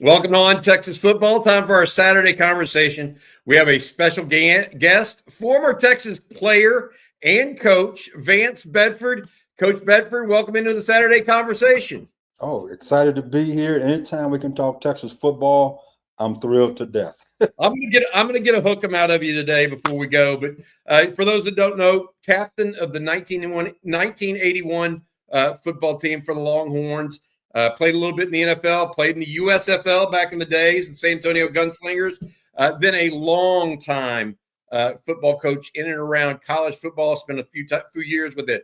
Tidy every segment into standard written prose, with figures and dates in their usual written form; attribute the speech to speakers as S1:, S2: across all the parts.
S1: Welcome on Texas football. Time for our Saturday conversation. We have a special guest, former Texas player and coach, Vance Bedford. Coach Bedford, welcome into the Saturday conversation.
S2: Oh, excited to be here. Anytime we can talk Texas football, I'm thrilled to death.
S1: I'm gonna get a hook out of you today before we go. But for those that don't know, captain of the 1981 football team for the Longhorns. Played a little bit in the NFL, played in the USFL back in the days, the San Antonio Gunslingers. Then a long time football coach in and around college football. Spent a few years with the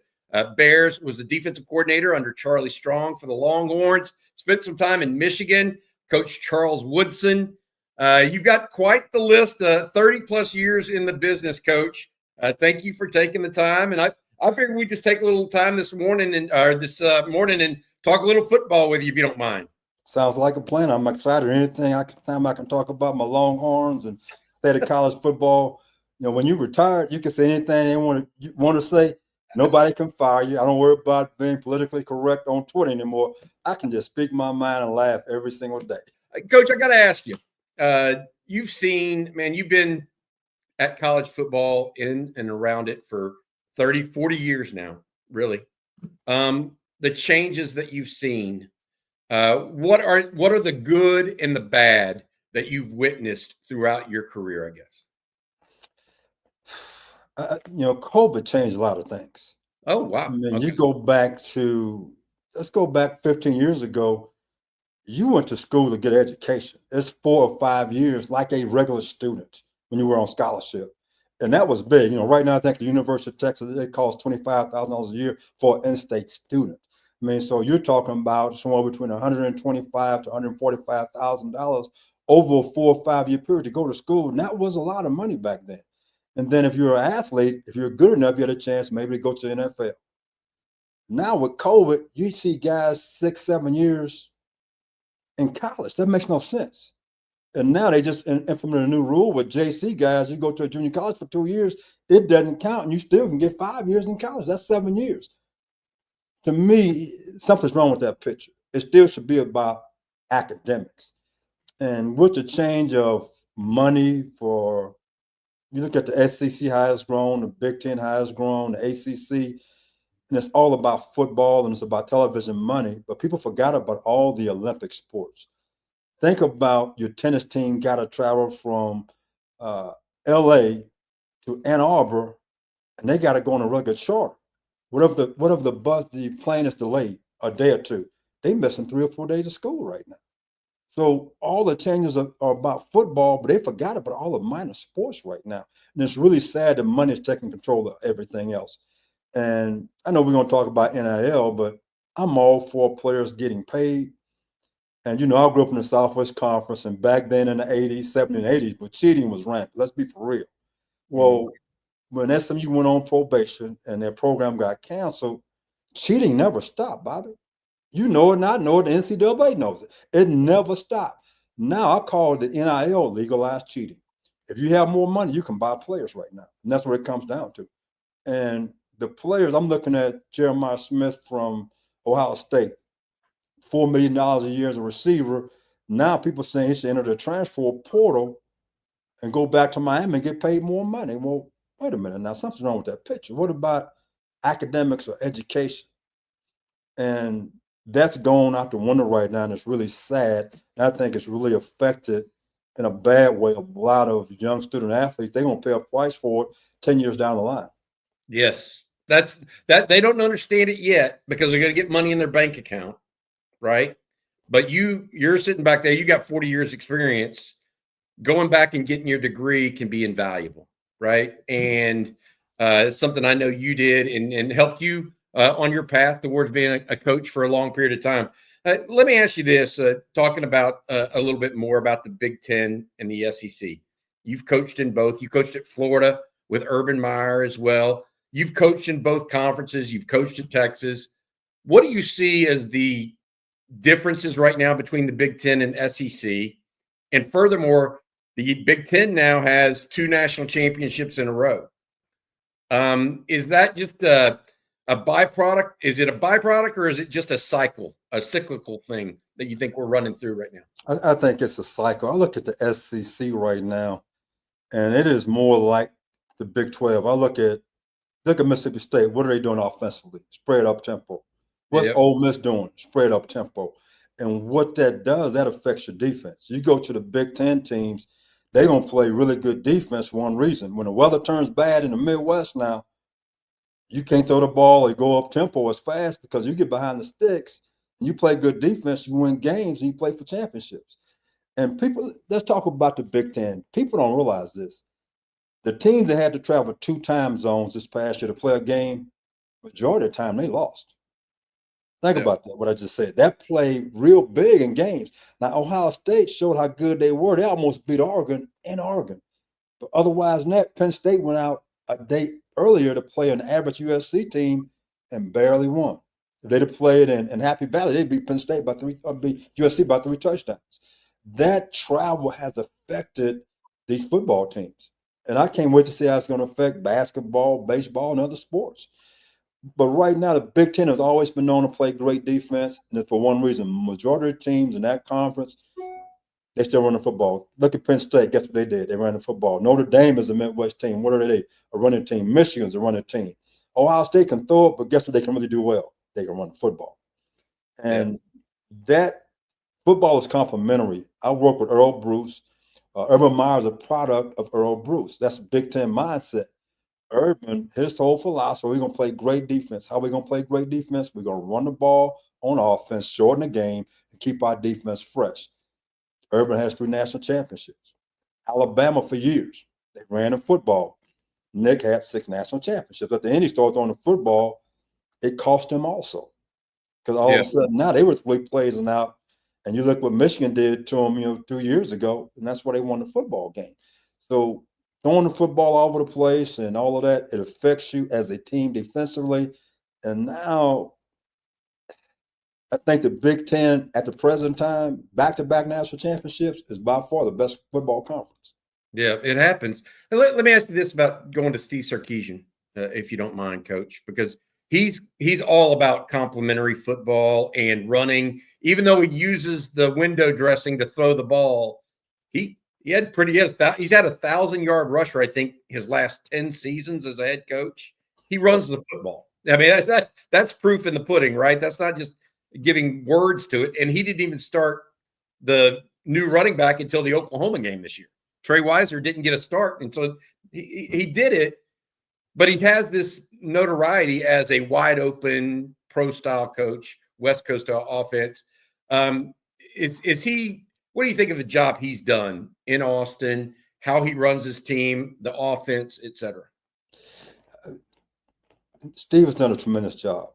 S1: Bears. Was the defensive coordinator under Charlie Strong for the Longhorns. Spent some time in Michigan. Coach Charles Woodson. You got quite the list. 30 plus years in the business, Coach. Thank you for taking the time. And I figured we'd just take a little time this morning and talk a little football with you, if you don't mind.
S2: Sounds like a plan. I'm excited. Anytime I can talk about my Longhorns and state of college football. You know, when you retired, you can say anything you want to say. Nobody can fire you. I don't worry about being politically correct on Twitter anymore. I can just speak my mind and laugh every single day.
S1: Coach, I got to ask you. You've been at college football in and around it for 30, 40 years now, really. The changes that you've seen, what are the good and the bad that you've witnessed throughout your career, I guess?
S2: COVID changed a lot of things.
S1: Oh, wow.
S2: I mean, let's go back 15 years ago. You went to school to get education. It's 4 or 5 years like a regular student when you were on scholarship. And that was big. You know, right now, I think the University of Texas, it costs $25,000 a year for an in-state student. I mean, so you're talking about somewhere between $125,000 to $145,000 over a 4 or 5 year period to go to school. And that was a lot of money back then. And then if you're an athlete, if you're good enough, you had a chance maybe to go to the NFL. Now with COVID, you see guys 6, 7 years in college. That makes no sense. And now they just implemented a new rule with JC guys. You go to a junior college for 2 years, it doesn't count, and you still can get 5 years in college. That's 7 years. To me, something's wrong with that picture. It still should be about academics. And with the change of money you look at the SEC how it's grown, the Big Ten how it's grown, the ACC, and it's all about football and it's about television money, but people forgot about all the Olympic sports. Think about your tennis team got to travel from LA to Ann Arbor, and they got to go on a rugged charter. What if the plane is delayed a day or two? They missing 3 or 4 days of school right now. So all the changes are about football, but they forgot about all the minor sports right now. And it's really sad that money is taking control of everything else. And I know we're going to talk about NIL, but I'm all for players getting paid. And, you know, I grew up in the Southwest Conference, and back then in the 80s, 70s, and 80s, but cheating was rampant. Let's be for real. Well, when SMU went on probation and their program got canceled, cheating never stopped, Bobby. You know it, and I know it. The NCAA knows it. It never stopped. Now I call the NIL legalized cheating. If you have more money, you can buy players right now. And that's what it comes down to. And the players, I'm looking at Jeremiah Smith from Ohio State, $4 million a year as a receiver. Now people saying he should enter the transfer portal and go back to Miami and get paid more money. Well, wait a minute. Now something's wrong with that picture. What about academics or education? And that's going out the window right now, and it's really sad. And I think it's really affected in a bad way a lot of young student athletes. They're going to pay a price for it 10 years down the line.
S1: Yes, that they don't understand it yet because they're going to get money in their bank account, right? But you're sitting back there. You got 40 years experience. Going back and getting your degree can be invaluable, right? And it's something I know you did and helped you on your path towards being a coach for a long period of time. Let me ask you this, talking about a little bit more about the Big Ten and the SEC. You've coached in both. You coached at Florida with Urban Meyer as well. You've coached in both conferences. You've coached at Texas. What do you see as the differences right now between the Big Ten and SEC? And furthermore, the Big Ten now has 2 national championships in a row. Is that just a byproduct? Is it a byproduct or is it just a cyclical thing that you think we're running through right now?
S2: I think it's a cycle. I look at the SEC right now, and it is more like the Big 12. Look at Mississippi State. What are they doing offensively? Spread up tempo. What's
S1: Yep.
S2: Ole Miss doing? Spread up tempo. And what that does, that affects your defense. You go to the Big Ten teams, they're going to play really good defense for one reason. When the weather turns bad in the Midwest now, you can't throw the ball or go up tempo as fast because you get behind the sticks and you play good defense, you win games, and you play for championships. And people, let's talk about the Big Ten. People don't realize this. The teams that had to travel 2 time zones this past year to play a game, majority of the time they lost. Think about that, what I just said. That played real big in games. Now, Ohio State showed how good they were. They almost beat Oregon in Oregon. But otherwise than that, Penn State went out a day earlier to play an average USC team and barely won. If they'd have played in Happy Valley, they'd beat Penn State beat USC by 3 touchdowns. That travel has affected these football teams. And I can't wait to see how it's going to affect basketball, baseball, and other sports. But right now, the Big Ten has always been known to play great defense, and it's for one reason. Majority of teams in that conference, they still run the football. Look at Penn State. Guess what they did? They ran the football. Notre Dame is a Midwest team. What are they? A running team. Michigan's a running team. Ohio State can throw it, but guess what they can really do well? They can run the football. And that football is complementary. I work with Earl Bruce. Urban Meyer is a product of Earl Bruce. That's Big Ten mindset. Urban, his whole philosophy, we're going to play great defense. How are we going to play great defense? We're going to run the ball on offense, shorten the game, and keep our defense fresh. Urban has 3 national championships. Alabama for years, they ran in football. Nick had 6 national championships. At the end, he started throwing the football. It cost him also. Because all of a sudden now they were 3 plays and out. And you look what Michigan did to them, 2 years ago, and that's why they won the football game. So throwing the football all over the place and all of that, it affects you as a team defensively. And now I think the Big Ten at the present time, back-to-back national championships, is by far the best football conference.
S1: Yeah, it happens. And let me ask you this about going to Steve Sarkisian, if you don't mind, Coach, because he's all about complementary football and running. Even though he uses the window dressing to throw the ball, he's had a 1,000-yard rusher, I think, his last 10 seasons as a head coach. He runs the football. I mean, that's proof in the pudding, right? That's not just giving words to it. And he didn't even start the new running back until the Oklahoma game this year. Trey Weiser didn't get a start, and so he did it. But he has this notoriety as a wide open pro-style coach, West Coast offense. Is he? What do you think of the job he's done in Austin? How he runs his team, the offense, etc.
S2: Steve has done a tremendous job.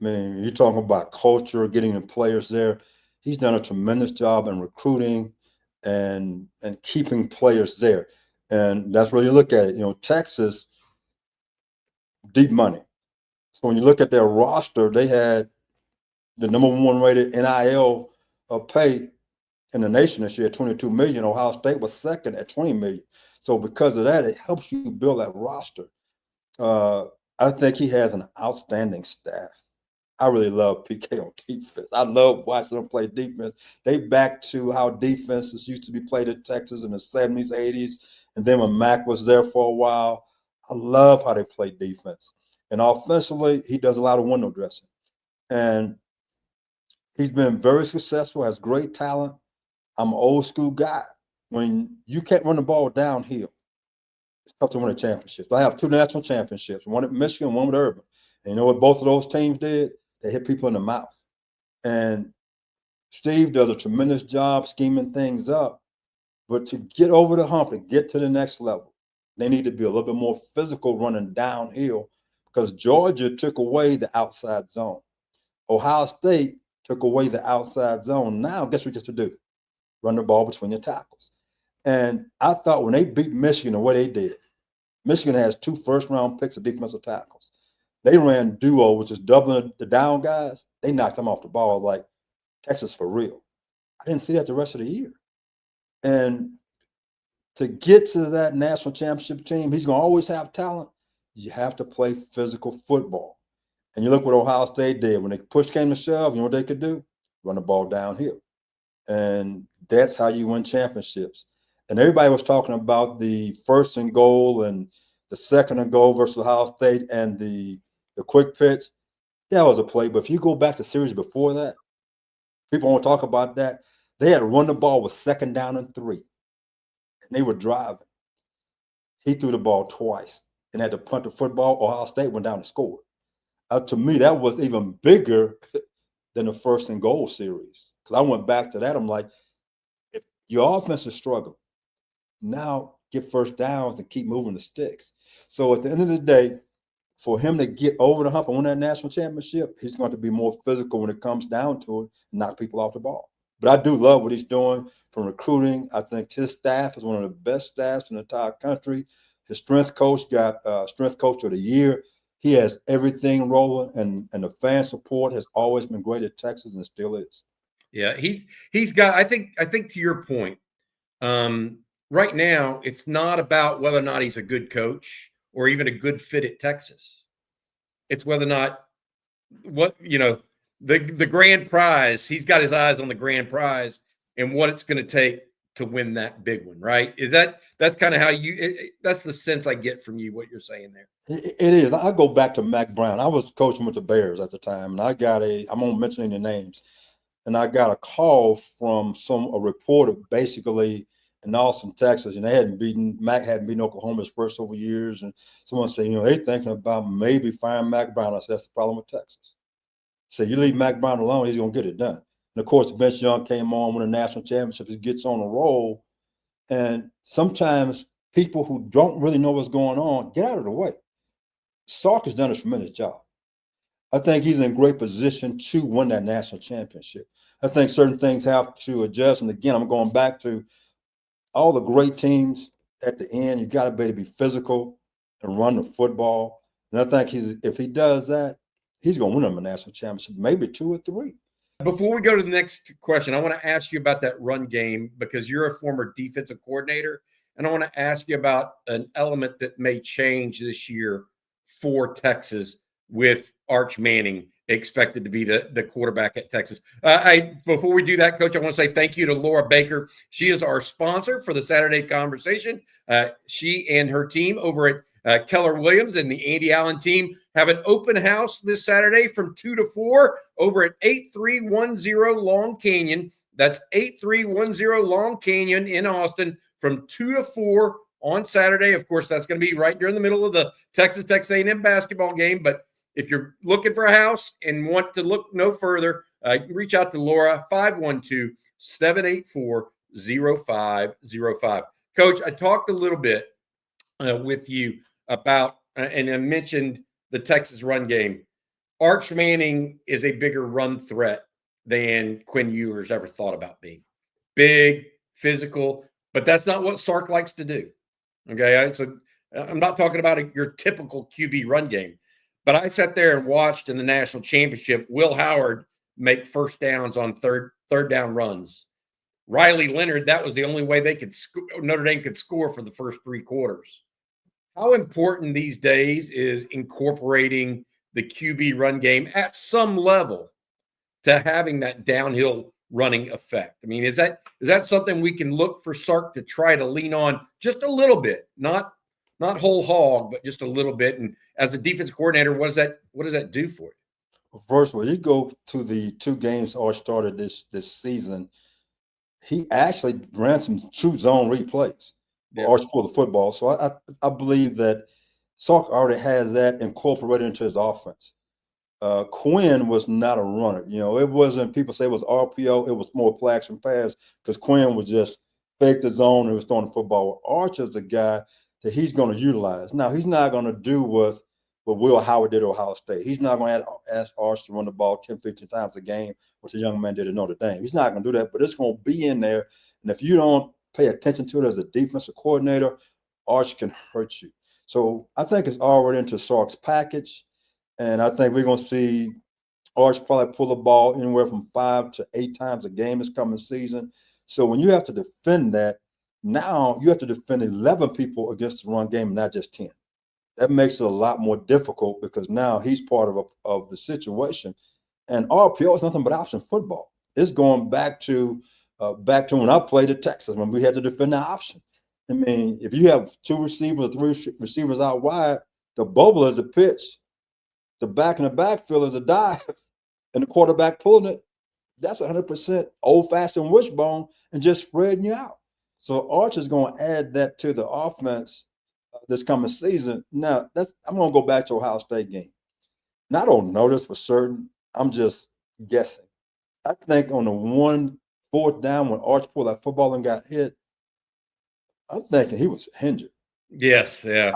S2: I mean, you're talking about culture, getting the players there. He's done a tremendous job in recruiting and keeping players there. And that's where you look at it. Texas, deep money. So when you look at their roster, they had the number 1 rated NIL pay in the nation this year, $22 million. Ohio State was second at $20 million. So because of that, it helps you build that roster. I think he has an outstanding staff. I really love PK on defense. I love watching them play defense. They back to how defenses used to be played in Texas in the 70s, 80s, and then when Mac was there for a while. I love how they play defense. And offensively, he does a lot of window dressing. And he's been very successful, has great talent. I'm an old school guy. When you can't run the ball downhill, it's tough to win a championship. I have 2 national championships, one at Michigan, one with Urban. And you know what both of those teams did? They hit people in the mouth. And Steve does a tremendous job scheming things up. But to get over the hump, to get to the next level, they need to be a little bit more physical running downhill because Georgia took away the outside zone. Ohio State took away the outside zone. Now, guess what you have to do? Run the ball between your tackles. And I thought when they beat Michigan the way they did, Michigan has 2 first-round picks of defensive tackles. They ran duo, which is doubling the down guys. They knocked them off the ball like Texas for real. I didn't see that the rest of the year. And to get to that national championship team, he's going to always have talent. You have to play physical football. And you look what Ohio State did. When they push came to shove, you know what they could do? run the ball downhill. And that's how you win championships. And everybody was talking about the 1st and goal and the 2nd and goal versus Ohio State and the quick pitch. That was a play. But if you go back to series before that, people won't talk about that. They had run the ball with 2nd down and 3. And they were driving. He threw the ball twice and had to punt the football. Ohio State went down and scored. To me, that was even bigger than the 1st and goal series. Because I went back to that. I'm like, if your offense is struggling, now get first downs and keep moving the sticks. So at the end of the day, for him to get over the hump and win that national championship, he's going to be more physical when it comes down to it and knock people off the ball. But I do love what he's doing from recruiting. I think his staff is one of the best staffs in the entire country. His strength coach got strength coach of the year. He has everything rolling, and the fan support has always been great at Texas and still is.
S1: Yeah, he's got. I think to your point, right now it's not about whether or not he's a good coach or even a good fit at Texas. It's whether or not the grand prize. He's got his eyes on the grand prize and what it's going to take to win that big one. Right? That's kind of how that's the sense I get from you. What you're saying there.
S2: It is. I go back to Mac Brown. I was coaching with the Bears at the time, and I won't mention any names, and I got a call from a reporter basically in Austin, Texas, and Mac hadn't beaten Oklahoma his first over years, and someone said, they're thinking about maybe firing Mac Brown. I said, that's the problem with Texas. So you leave Mac Brown alone, he's going to get it done. And of course, Vince Young came on, won a national championship, he gets on a roll, and sometimes people who don't really know what's going on, get out of the way. Sark has done a tremendous job. I think he's in a great position to win that national championship. I think certain things have to adjust. And again, I'm going back to all the great teams at the end. You got to be able to be physical and run the football. And I think if he does that, he's going to win them a national championship, maybe 2 or 3.
S1: Before we go to the next question, I want to ask you about that run game because you're a former defensive coordinator. And I want to ask you about an element that may change this year for Texas with Arch Manning expected to be the quarterback at Texas. Before we do that, Coach, I want to say thank you to Laura Baker. She is our sponsor for the Saturday Conversation. She and her team over at Keller Williams and the Andy Allen team have an open house this Saturday from 2 to 4 over at 8310 Long Canyon. That's 8310 Long Canyon in Austin from 2 to 4 on Saturday. Of course, that's going to be right during the middle of the Texas A&M basketball game. But if you're looking for a house and want to look no further, reach out to Laura, 512-784-0505. Coach, I talked a little bit with you about, and I mentioned the Texas run game. Arch Manning is a bigger run threat than Quinn Ewers ever thought about being. Big, physical, but that's not what Sark likes to do. Okay, so I'm not talking about your typical QB run game, but I sat there and watched in the national championship Will Howard make first downs on third down runs. Riley Leonard, that was the only way Notre Dame could score for the first 3 quarters. How important these days is incorporating the QB run game at some level to having that downhill running effect? I mean, is that something we can look for Sark to try to lean on just a little bit, not whole hog, but just a little bit? And as a defensive coordinator, what does that do for you?
S2: Well, first of all, you go to the 2 games Arch started this season, he actually ran some true zone replays. Arch for the football. So I believe that Sark already has that incorporated into his offense. Quinn was not a runner. It wasn't, people say it was RPO, it was more play action pass because Quinn was just fake the zone and was throwing the football. Arch is the guy that he's going to utilize. Now, he's not going to do what Will Howard did at Ohio State. He's not going to ask Arch to run the ball 10, 15 times a game, which a young man did at Notre Dame. He's not going to do that, but it's going to be in there. And if you don't pay attention to it as a defensive coordinator, Arch can hurt you. So I think it's already into Sark's package. And I think we're going to see Arch probably pull the ball anywhere from 5 to 8 times a game this coming season. So when you have to defend that, now you have to defend 11 people against the run game, not just 10. That makes it a lot more difficult because now he's part of the situation. And RPO is nothing but option football. It's going back to when I played at Texas when we had to defend the option. I mean, if you have 2 receivers, 3 receivers out wide, the bubble is a pitch, the back in the backfield is a dive, and the quarterback pulling it. That's 100% old-fashioned wishbone and just spreading you out. So Arch is going to add that to the offense this coming season. Now, I'm going to go back to Ohio State game. And I don't know this for certain. I'm just guessing. I think on the 4th down when Arch pulled that football and got hit, I'm thinking he was injured.
S1: Yes, yeah.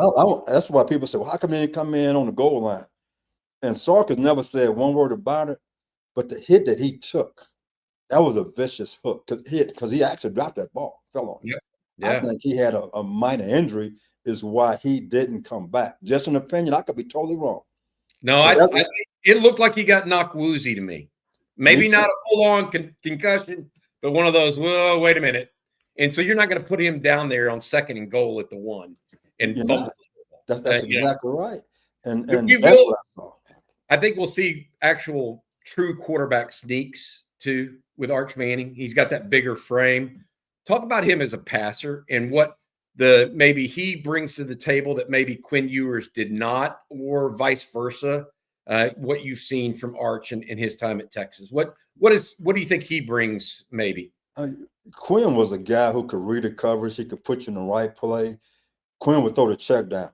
S2: That's why people say, well, how come he didn't come in on the goal line? And Sarkis never said one word about it, but the hit that he took, that was a vicious hook because he actually dropped that ball, fell on it.
S1: Yeah.
S2: I think he had a minor injury is why he didn't come back. Just an opinion. I could be totally wrong.
S1: No, it looked like he got knocked woozy to me. Maybe not a full-on concussion, but one of those, well, wait a minute. And so you're not going to put him down there on 2nd and goal at the 1 and fumble.
S2: That's exactly right. And
S1: I think we'll see actual true quarterback sneaks too with Arch Manning. He's got that bigger frame. Talk about him as a passer and what maybe he brings to the table that maybe Quinn Ewers did not, or vice versa. What you've seen from Arch in his time at Texas. What do you think he brings maybe?
S2: Quinn was a guy who could read the coverage. He could put you in the right play. Quinn would throw the check down.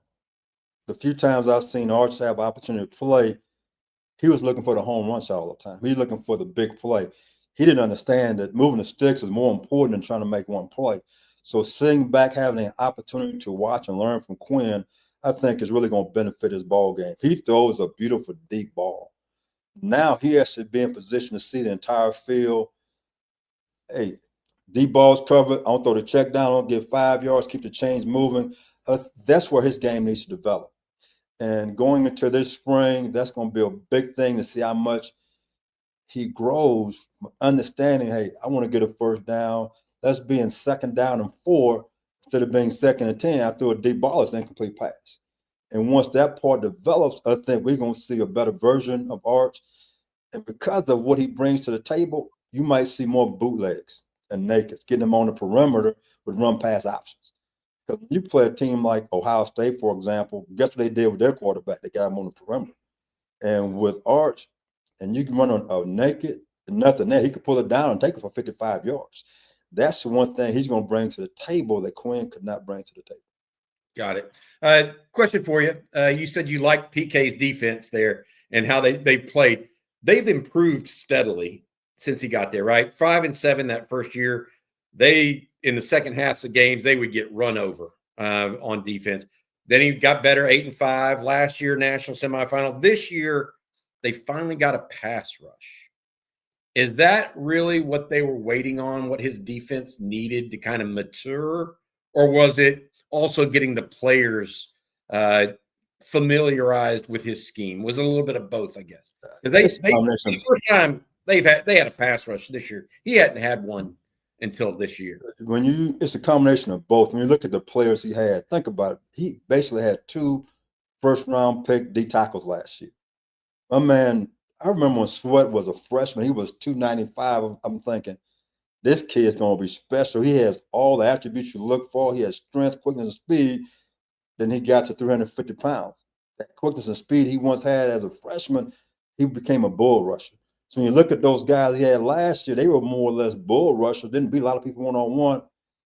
S2: The few times I've seen Arch have opportunity to play, he was looking for the home run shot all the time. He was looking for the big play. He didn't understand that moving the sticks is more important than trying to make one play. So sitting back, having an opportunity to watch and learn from Quinn, I think is really going to benefit his ball game. He throws a beautiful deep ball. Now he has to be in position to see the entire field. Hey, deep ball's covered. I don't throw the check down. I don't get 5 yards. Keep the chains moving. That's where his game needs to develop. And going into this spring, that's going to be a big thing to see how much he grows, understanding, hey, I want to get a 1st down. Let's be in 2nd down and 4 instead of being 2nd and 10. I threw a deep ball, it's an incomplete pass. And once that part develops, I think we're going to see a better version of Arch. And because of what he brings to the table, you might see more bootlegs and nakeds, getting them on the perimeter with run-pass options. Because when you play a team like Ohio State, for example, guess what they did with their quarterback? They got him on the perimeter. And with Arch, and you can run on a naked, nothing there. He could pull it down and take it for 55 yards. That's the one thing he's going to bring to the table that Quinn could not bring to the table.
S1: Got it. Question for you. You said you liked PK's defense there and how they played. They've improved steadily since he got there, right? 5-7 that first year. They, in the second halves of games, they would get run over on defense. Then he got better, 8-5. Last year, national semifinal. This year, they finally got a pass rush. Is that really what they were waiting on, what his defense needed to kind of mature? Or was it also getting the players familiarized with his scheme? Was it a little bit of both, I guess? The first time they had a pass rush this year. He hadn't had one until this year.
S2: It's a combination of both. When you look at the players he had, think about it. He basically had 2 first-round pick D tackles last year. My man, I remember when Sweat was a freshman, he was 295. I'm thinking, this kid's going to be special. He has all the attributes you look for. He has strength, quickness, and speed. Then he got to 350 pounds. That quickness and speed he once had as a freshman, he became a bull rusher. So when you look at those guys he had last year, they were more or less bull rushers. Didn't beat a lot of people one-on-one.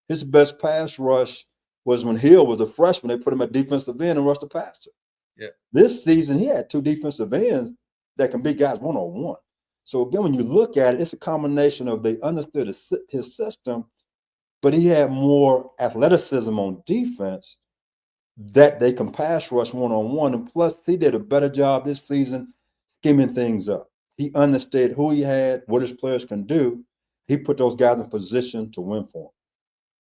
S2: His best pass rush was when Hill was a freshman. They put him at defensive end and rushed the passer.
S1: Yeah.
S2: This season, he had 2 defensive ends that can beat guys one-on-one. So again, when you look at it, it's a combination of they understood his system, but he had more athleticism on defense that they can pass rush one-on-one. And plus, he did a better job this season skimming things up. He understood who he had, what his players can do. He put those guys in position to win for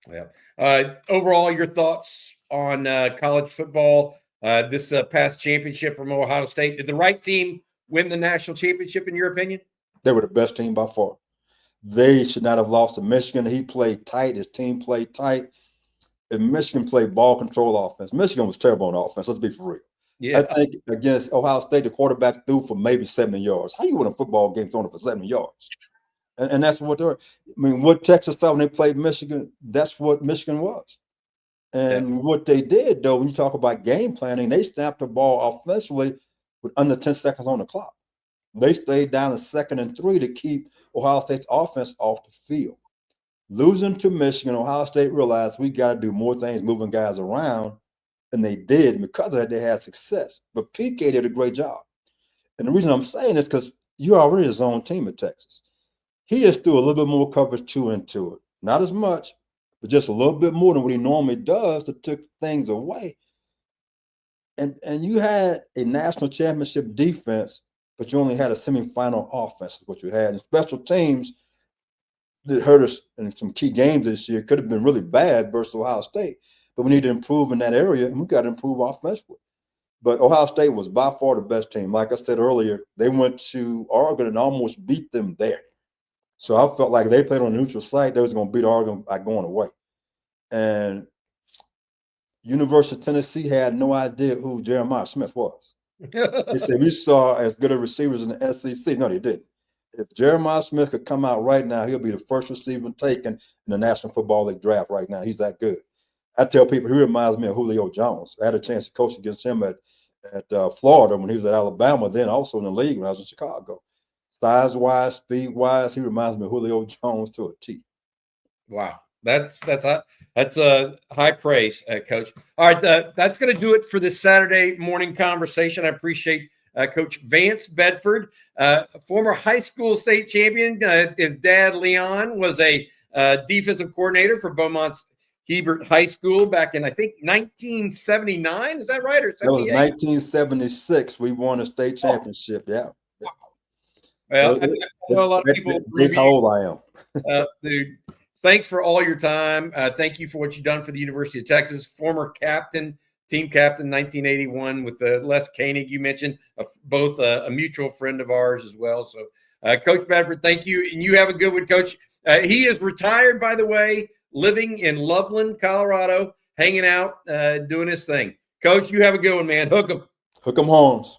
S1: him. Yeah. Overall, your thoughts on college football, this past championship from Ohio State? Did the right team win the national championship, in your opinion?
S2: They were the best team by far. They should not have lost to Michigan. He played tight. His team played tight. And Michigan played ball control offense. Michigan was terrible on offense. Let's be for real. Yeah. I think against Ohio State, the quarterback threw for maybe 70 yards. How you win a football game throwing it for 70 yards? And that's what they're. I mean, what Texas thought when they played Michigan, that's what Michigan was. And what they did, though, when you talk about game planning, they snapped the ball offensively with under 10 seconds on the clock. They stayed down to 2nd and 3 to keep Ohio State's offense off the field. Losing to Michigan, Ohio State realized we got to do more things moving guys around, and they did. Because of that, they had success. But PK did a great job. And the reason I'm saying this because you're already a zone team at Texas. He just threw a little bit more coverage 2 into it. Not as much, but just a little bit more than what he normally does to take things away. And you had a national championship defense, but you only had a semifinal offense, is what you had. And special teams that hurt us in some key games this year could have been really bad versus Ohio State. But we need to improve in that area, and we got to improve offensively. But Ohio State was by far the best team. Like I said earlier, they went to Oregon and almost beat them there. So I felt like if they played on a neutral site, they was going to beat Oregon by going away. And University of Tennessee had no idea who Jeremiah Smith was. They said we saw as good of receivers in the SEC. No, they didn't. If Jeremiah Smith could come out right now, he'll be the first receiver taken in the National Football League draft right now. He's that good. I tell people he reminds me of Julio Jones. I had a chance to coach against him at Florida when he was at Alabama, then also in the league when I was in Chicago. Size-wise, speed-wise, he reminds me of Julio Jones to a T.
S1: Wow. That's a high praise, Coach. All right, that's going to do it for this Saturday morning conversation. I appreciate Coach Vance Bedford, former high school state champion. His dad, Leon, was a defensive coordinator for Beaumont's Hebert High School back in, I think, 1979. Is that right? Or 78?
S2: That was 1976. We won a state championship. Yeah.
S1: Wow. Well, I know a lot of people.
S2: That's how old I am.
S1: Dude, thanks for all your time. Thank you for what you've done for the University of Texas. Former captain, team captain, 1981 with Les Koenig. You mentioned both a mutual friend of ours as well. So, Coach Bedford, thank you, and you have a good one, Coach. He is retired, by the way, living in Loveland, Colorado, hanging out, doing his thing. Coach, you have a good one, man. Hook 'em.
S2: Hook 'em horns.